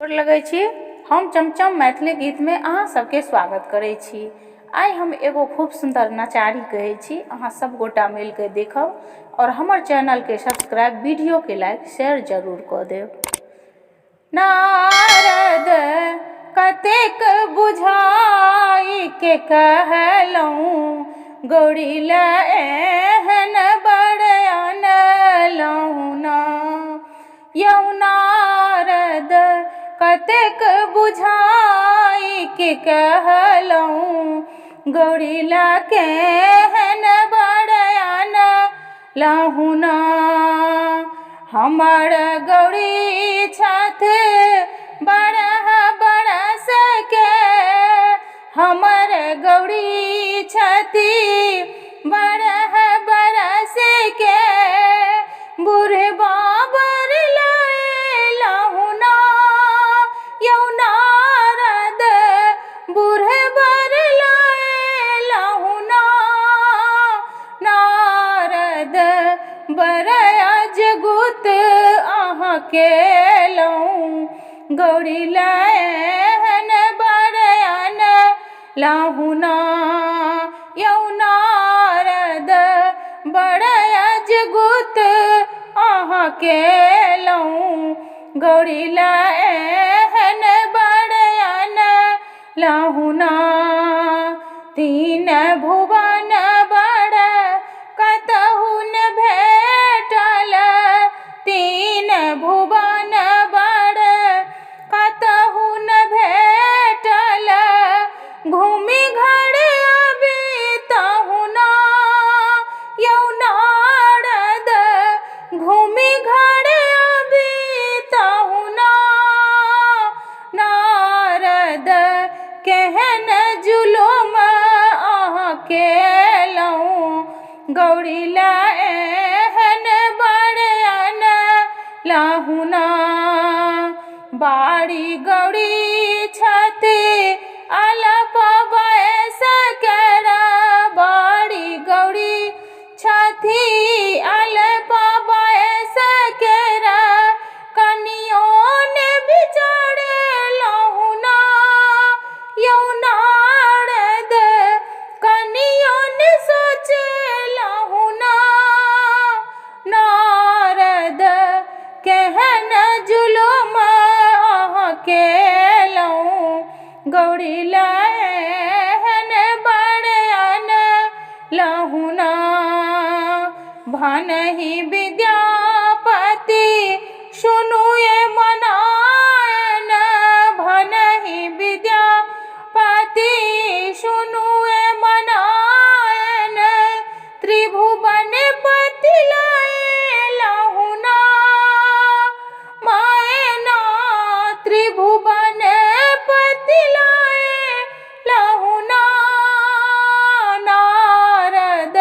गोर लगै छी। हम चमचम मैथिली गीत में अहाँ सबके स्वागत करै छी। आइ हम एगो खूब सुंदर नचारी कहै छी, अहाँ सब गोटा मिल के देखब और हमर चैनल के सब्सक्राइब, वीडियो के लाइक शेयर जरूर कऽ देब। नारद कतेक बुझाई के कहलहुँ, गौरी ले एहन बड़ अनलहुँ ना। यौ नारद कतेक बुझाई के कहलहुँ, गौरी ले केहन बड़ अनलहुँ ना। हमर गौरी छथि बरह बरस के, हमर गौरी छथि बरह बरस के, बुढ़बा बर लैलहुँ ना। यौ नारद बुढ़बा बर लैलहुँ ना। नारद बर अजगुत अहाँ केलहुँ, गौरी ले एहन बड़ अनलहुँ ना। यौ नारद बड़ अजगुत अहाँ केलहुँ, गौरी ले एहन बड़ अनलहुँ ना। तीन भुवन बड़ कतहु न भेटल, तीन भुवन बड़ कतहु न भेटल, घूमि घर अबितहुँ ना। यौ नारद घूमि घर अबितहुँ ना। नारद केहन जुलुम अहाँ केलहुँ, गौरी ले एहन बड़ अनलहुँ ना। बारी गौरी छथि अल्प बयस केर, बारी गौरी छथि अल्प बयस केर, कनियो ने बिचारलहुँ ना। यौ नारद कनियो ने सोचलहुँ ना। नारद केहन जुलुम अहाँ केलहुँ, गौरी ले एहन बड़ अनलहुँ ना। भनहि विद्यापति सुनु ये मनायन, भनहि विद्यापति सुनु ये मनायन, त्रिभुवन पति लैलहुँ ना। मायना त्रिभुवन पति लैलहुँ ना। नारद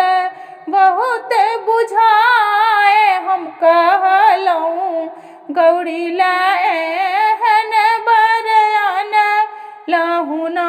बहुत बुझाए हम कहलहुँ, गौरी ले एहन बड़ अनलहुँ ना।